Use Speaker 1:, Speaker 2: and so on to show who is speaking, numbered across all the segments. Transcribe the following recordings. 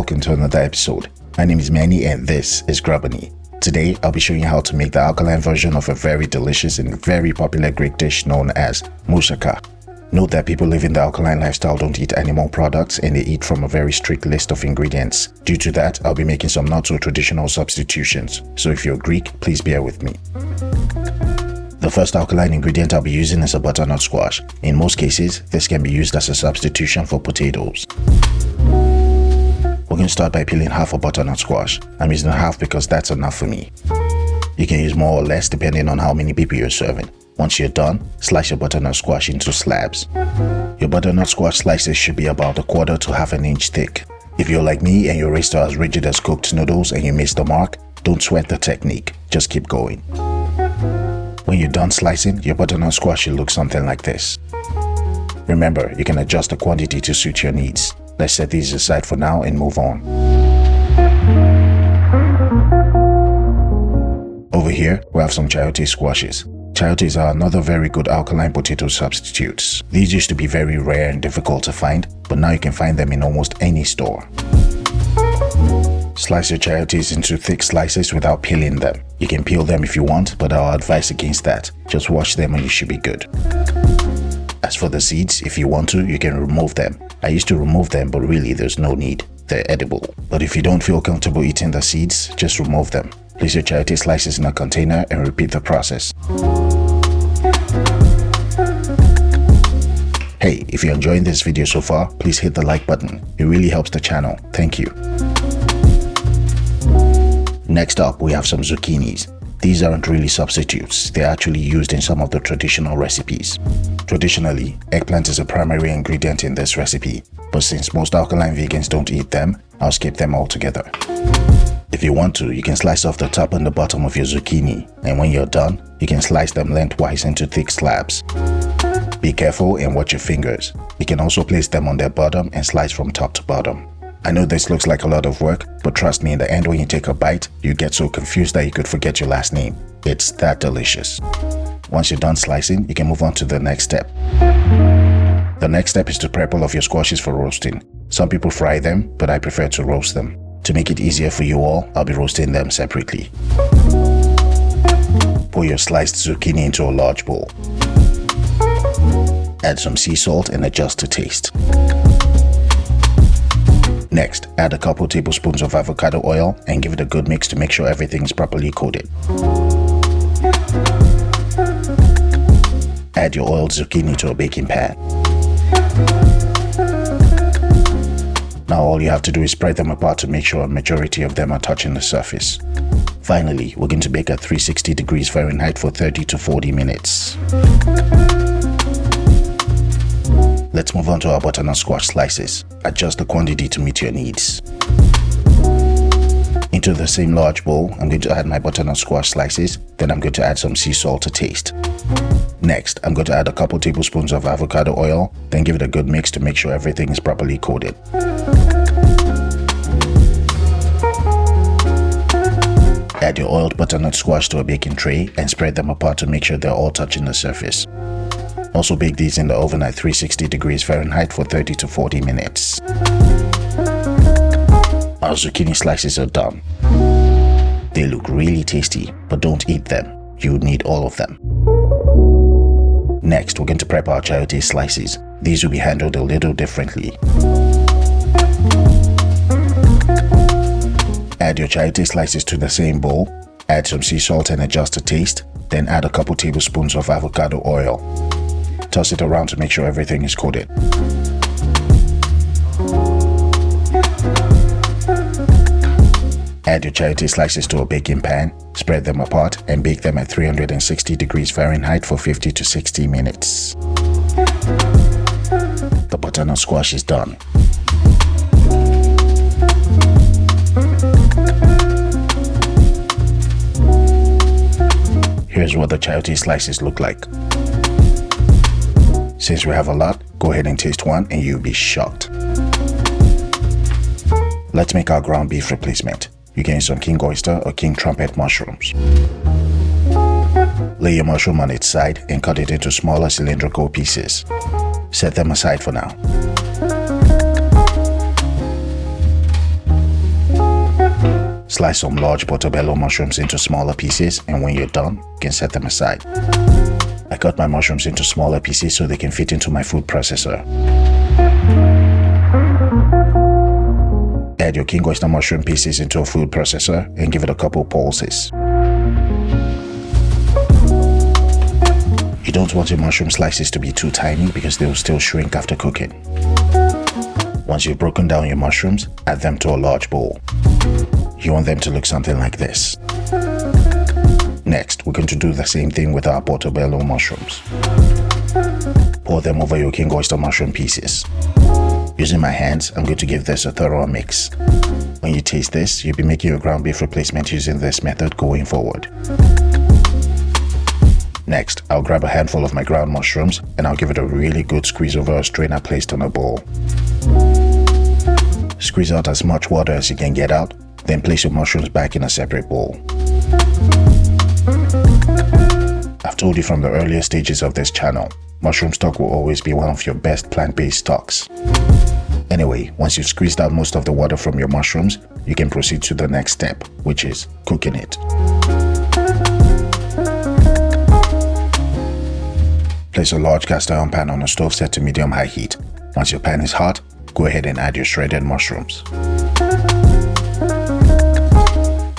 Speaker 1: welcome to another episode. My name is Manny and this is Grubanny. Today, I'll be showing you how to make the alkaline version of a very delicious and very popular Greek dish known as Moussaka. Note that people living the alkaline lifestyle don't eat animal products and they eat from a very strict list of ingredients. Due to that, I'll be making some not so traditional substitutions. So if you're Greek, please bear with me. The first alkaline ingredient I'll be using is a butternut squash. In most cases, this can be used as a substitution for potatoes. We're going to start by peeling half a butternut squash. I'm using half because that's enough for me. You can use more or less depending on how many people you're serving. Once you're done, slice your butternut squash into slabs. Your butternut squash slices should be about 1/4 to ½ an inch thick. If you're like me and your raised are as rigid as cooked noodles and you miss the mark, don't sweat the technique, just keep going. When you're done slicing, your butternut squash should look something like this. Remember, you can adjust the quantity to suit your needs. Let's set these aside for now and move on. Over here, we have some chayote squashes. Chayotes are another very good alkaline potato substitutes. These used to be very rare and difficult to find, but now you can find them in almost any store. Slice your chayotes into thick slices without peeling them. You can peel them if you want, but I'll advise against that. Just wash them and you should be good. As for the seeds, if you want to, you can remove them. I used to remove them, but really there's no need. They're edible. But if you don't feel comfortable eating the seeds, just remove them. Place your chayote slices in a container and repeat the process. Hey, if you're enjoying this video so far, please hit the like button. It really helps the channel. Thank you. Next up, we have some zucchinis. These aren't really substitutes, they're actually used in some of the traditional recipes. Traditionally, eggplant is a primary ingredient in this recipe, but since most alkaline vegans don't eat them, I'll skip them altogether. If you want to, you can slice off the top and the bottom of your zucchini, and when you're done, you can slice them lengthwise into thick slabs. Be careful and watch your fingers. You can also place them on their bottom and slice from top to bottom. I know this looks like a lot of work, but trust me, in the end when you take a bite, you get so confused that you could forget your last name. It's that delicious. Once you're done slicing, you can move on to the next step. The next step is to prep all of your squashes for roasting. Some people fry them, but I prefer to roast them. To make it easier for you all, I'll be roasting them separately. Pour your sliced zucchini into a large bowl. Add some sea salt and adjust to taste. Next, add a couple tablespoons of avocado oil and give it a good mix to make sure everything is properly coated. Add your oiled zucchini to a baking pan. Now all you have to do is spread them apart to make sure a majority of them are touching the surface. Finally, we're going to bake at 360 degrees Fahrenheit for 30 to 40 minutes. Let's move on to our butternut squash slices. Adjust the quantity to meet your needs. Into the same large bowl, I'm going to add my butternut squash slices, then I'm going to add some sea salt to taste. Next, I'm going to add a couple tablespoons of avocado oil, then give it a good mix to make sure everything is properly coated. Add your oiled butternut squash to a baking tray and spread them apart to make sure they're all touching the surface. Also bake these in the oven at 360 degrees Fahrenheit for 30 to 40 minutes. Our zucchini slices are done. They look really tasty, but don't eat them. You need all of them. Next, we're going to prep our chayote slices. These will be handled a little differently. Add your chayote slices to the same bowl. Add some sea salt and adjust to taste. Then add a couple tablespoons of avocado oil. Toss it around to make sure everything is coated. Add your chayote slices to a baking pan, spread them apart, and bake them at 360 degrees Fahrenheit for 50 to 60 minutes. The butternut squash is done. Here's what the chayote slices look like. Since we have a lot, go ahead and taste one and you'll be shocked. Let's make our ground beef replacement. You can use some king oyster or king trumpet mushrooms. Lay your mushroom on its side and cut it into smaller cylindrical pieces. Set them aside for now. Slice some large portobello mushrooms into smaller pieces, and when you're done, you can set them aside. I cut my mushrooms into smaller pieces so they can fit into my food processor. Add your king oyster mushroom pieces into a food processor and give it a couple pulses. You don't want your mushroom slices to be too tiny because they will still shrink after cooking. Once you've broken down your mushrooms, add them to a large bowl. You want them to look something like this. Next, we're going to do the same thing with our portobello mushrooms. Pour them over your king oyster mushroom pieces. Using my hands, I'm going to give this a thorough mix. When you taste this, you'll be making your ground beef replacement using this method going forward. Next, I'll grab a handful of my ground mushrooms and I'll give it a really good squeeze over a strainer placed on a bowl. Squeeze out as much water as you can get out, then place your mushrooms back in a separate bowl. I've told you from the earlier stages of this channel, mushroom stock will always be one of your best plant-based stocks. Anyway, once you've squeezed out most of the water from your mushrooms, you can proceed to the next step, which is cooking it. Place a large cast iron pan on a stove set to medium-high heat. Once your pan is hot, go ahead and add your shredded mushrooms.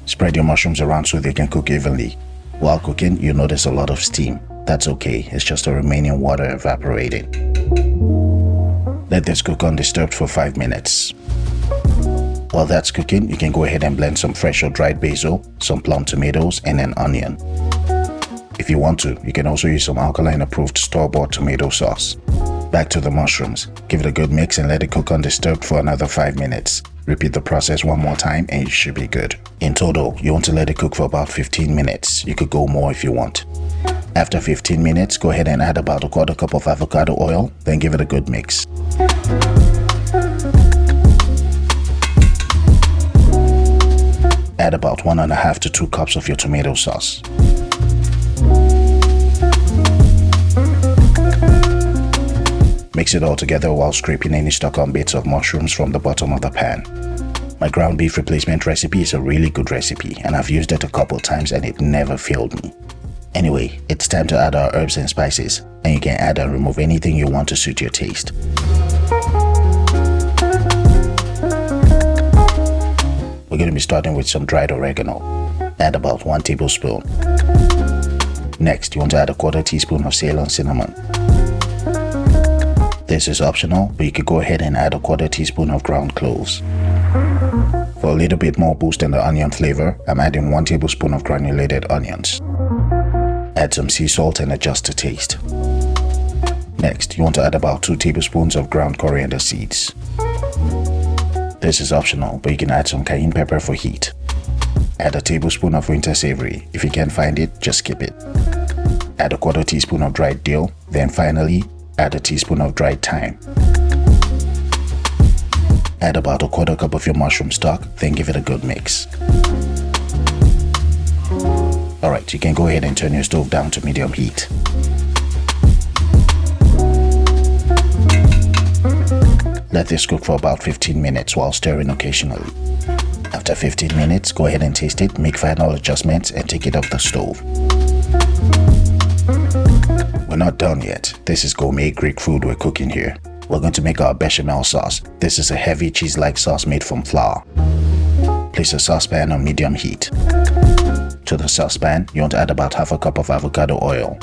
Speaker 1: Spread your mushrooms around so they can cook evenly. While cooking, you'll notice a lot of steam. That's okay, it's just the remaining water evaporating. Let this cook undisturbed for 5 minutes. While that's cooking, you can go ahead and blend some fresh or dried basil, some plum tomatoes, and an onion. If you want to, you can also use some Alkaline approved store-bought tomato sauce. Back to the mushrooms. Give it a good mix and let it cook undisturbed for another 5 minutes. Repeat the process one more time and you should be good. In total, you want to let it cook for about 15 minutes. You could go more if you want. After 15 minutes, go ahead and add about a quarter cup of avocado oil, then give it a good mix. Add about 1.5 to 2 cups of your tomato sauce. Mix it all together while scraping any stuck-on bits of mushrooms from the bottom of the pan. My ground beef replacement recipe is a really good recipe and I've used it a couple times and it never failed me. Anyway, it's time to add our herbs and spices, and you can add and remove anything you want to suit your taste. We're going to be starting with some dried oregano. Add about 1 tablespoon. Next, you want to add a quarter teaspoon of Ceylon cinnamon. This is optional, but you could go ahead and add a quarter teaspoon of ground cloves. For a little bit more boost in the onion flavor, I'm adding 1 tablespoon of granulated onions. Add some sea salt and adjust to taste. Next, you want to add about 2 tablespoons of ground coriander seeds. This is optional, but you can add some cayenne pepper for heat. Add a tablespoon of winter savory. If you can't find it, just skip it. Add a quarter teaspoon of dried dill, then finally, add a teaspoon of dried thyme. Add about a quarter cup of your mushroom stock, then give it a good mix. Alright, you can go ahead and turn your stove down to medium heat. Let this cook for about 15 minutes while stirring occasionally. After 15 minutes, go ahead and taste it, make final adjustments, and take it off the stove. We're not done yet. This is gourmet Greek food we're cooking here. We're going to make our bechamel sauce. This is a heavy cheese-like sauce made from flour. Place a saucepan on medium heat. To the saucepan, you want to add about half a cup of avocado oil.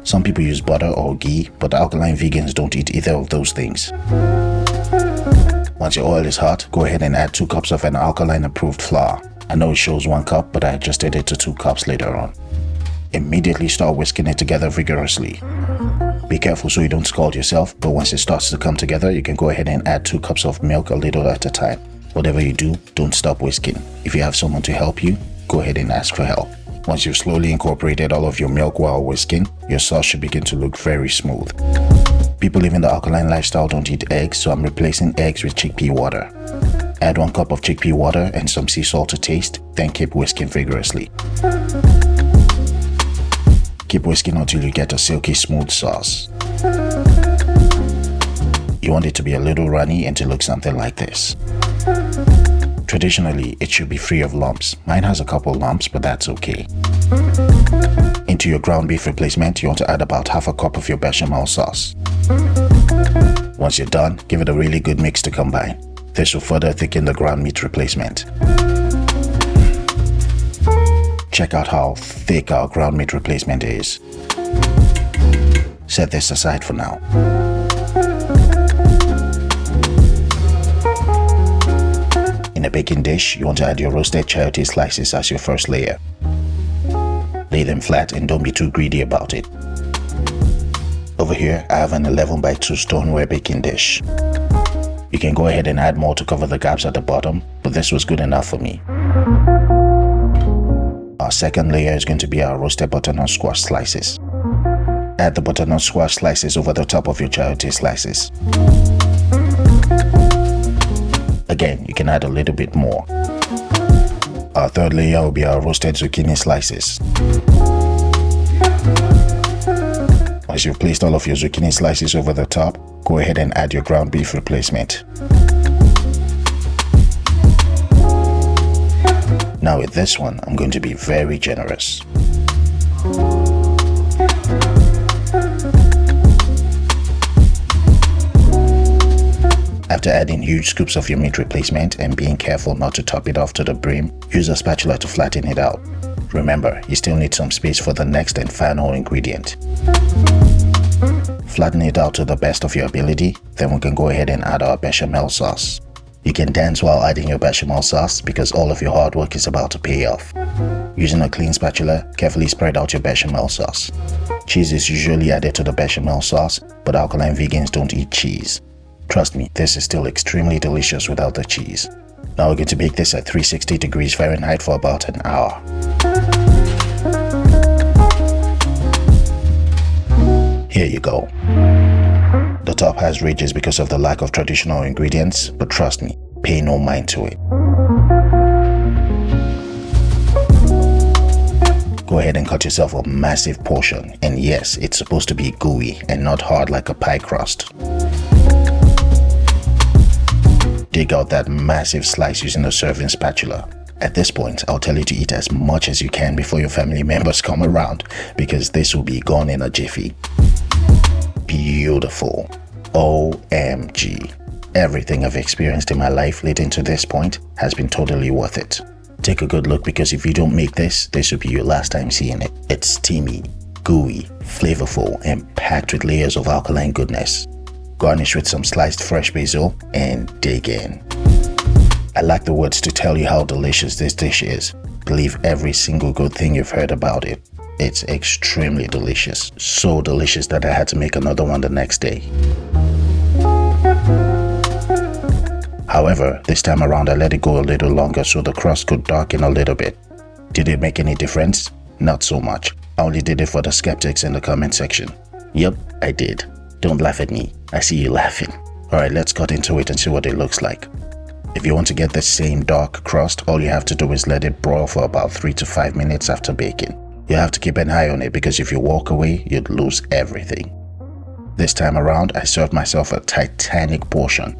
Speaker 1: Some people use butter or ghee, but Alkaline vegans don't eat either of those things. Once your oil is hot, go ahead and add 2 cups of an Alkaline approved flour. I know it shows 1 cup, but I adjusted it to 2 cups later on. Immediately start whisking it together vigorously. Be careful so you don't scald yourself, but once it starts to come together, you can go ahead and add 2 cups of milk a little at a time. Whatever you do, don't stop whisking. If you have someone to help you, go ahead and ask for help. Once you've slowly incorporated all of your milk while whisking, your sauce should begin to look very smooth. People living the alkaline lifestyle don't eat eggs, so I'm replacing eggs with chickpea water. Add 1 cup of chickpea water and some sea salt to taste, then keep whisking vigorously. Keep whisking until you get a silky smooth sauce. You want it to be a little runny and to look something like this. Traditionally, it should be free of lumps. Mine has a couple lumps, but that's okay. Into your ground beef replacement, you want to add about half a cup of your bechamel sauce. Once you're done, give it a really good mix to combine. This will further thicken the ground meat replacement. Check out how thick our ground meat replacement is. Set this aside for now. In a baking dish, you want to add your roasted chayote slices as your first layer. Lay them flat and don't be too greedy about it. Over here, I have an 11x2 stoneware baking dish. You can go ahead and add more to cover the gaps at the bottom, but this was good enough for me. Our second layer is going to be our roasted butternut squash slices. Add the butternut squash slices over the top of your chayote slices. Again, you can add a little bit more. Our third layer will be our roasted zucchini slices. Once you've placed all of your zucchini slices over the top, go ahead and add your ground beef replacement. Now with this one, I'm going to be very generous. After adding huge scoops of your meat replacement and being careful not to top it off to the brim, use a spatula to flatten it out. Remember, you still need some space for the next and final ingredient. Flatten it out to the best of your ability, then we can go ahead and add our bechamel sauce. You can dance while adding your bechamel sauce because all of your hard work is about to pay off. Using a clean spatula, carefully spread out your bechamel sauce. Cheese is usually added to the bechamel sauce, but alkaline vegans don't eat cheese. Trust me, this is still extremely delicious without the cheese. Now we're going to bake this at 360 degrees Fahrenheit for about an hour. Here you go. The top has ridges because of the lack of traditional ingredients, but trust me, pay no mind to it. Go ahead and cut yourself a massive portion, and yes, it's supposed to be gooey and not hard like a pie crust. Dig out that massive slice using a serving spatula. At this point, I'll tell you to eat as much as you can before your family members come around, because this will be gone in a jiffy. Beautiful. OMG. Everything I've experienced in my life leading to this point has been totally worth it. Take a good look, because if you don't make this, this will be your last time seeing it. It's steamy, gooey, flavorful, and packed with layers of alkaline goodness. Garnish with some sliced fresh basil and dig in. I lack the words to tell you how delicious this dish is. Believe every single good thing you've heard about it. It's extremely delicious. So delicious that I had to make another one the next day. However, this time around I let it go a little longer so the crust could darken a little bit. Did it make any difference? Not so much. I only did it for the skeptics in the comment section. Yep, I did. Don't laugh at me. I see you laughing. Alright, let's cut into it and see what it looks like. If you want to get the same dark crust, all you have to do is let it broil for about 3 to 5 minutes after baking. You have to keep an eye on it, because if you walk away, you'd lose everything. This time around, I served myself a titanic portion.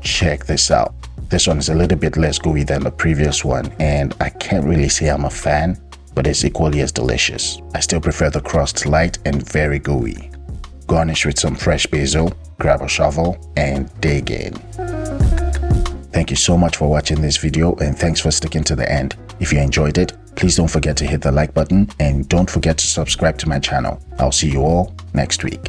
Speaker 1: Check this out. This one is a little bit less gooey than the previous one, and I can't really say I'm a fan, but it's equally as delicious. I still prefer the crust light and very gooey. Garnish with some fresh basil, grab a shovel, and dig in. Thank you so much for watching this video, and thanks for sticking to the end. If you enjoyed it, please don't forget to hit the like button, and don't forget to subscribe to my channel. I'll see you all next week.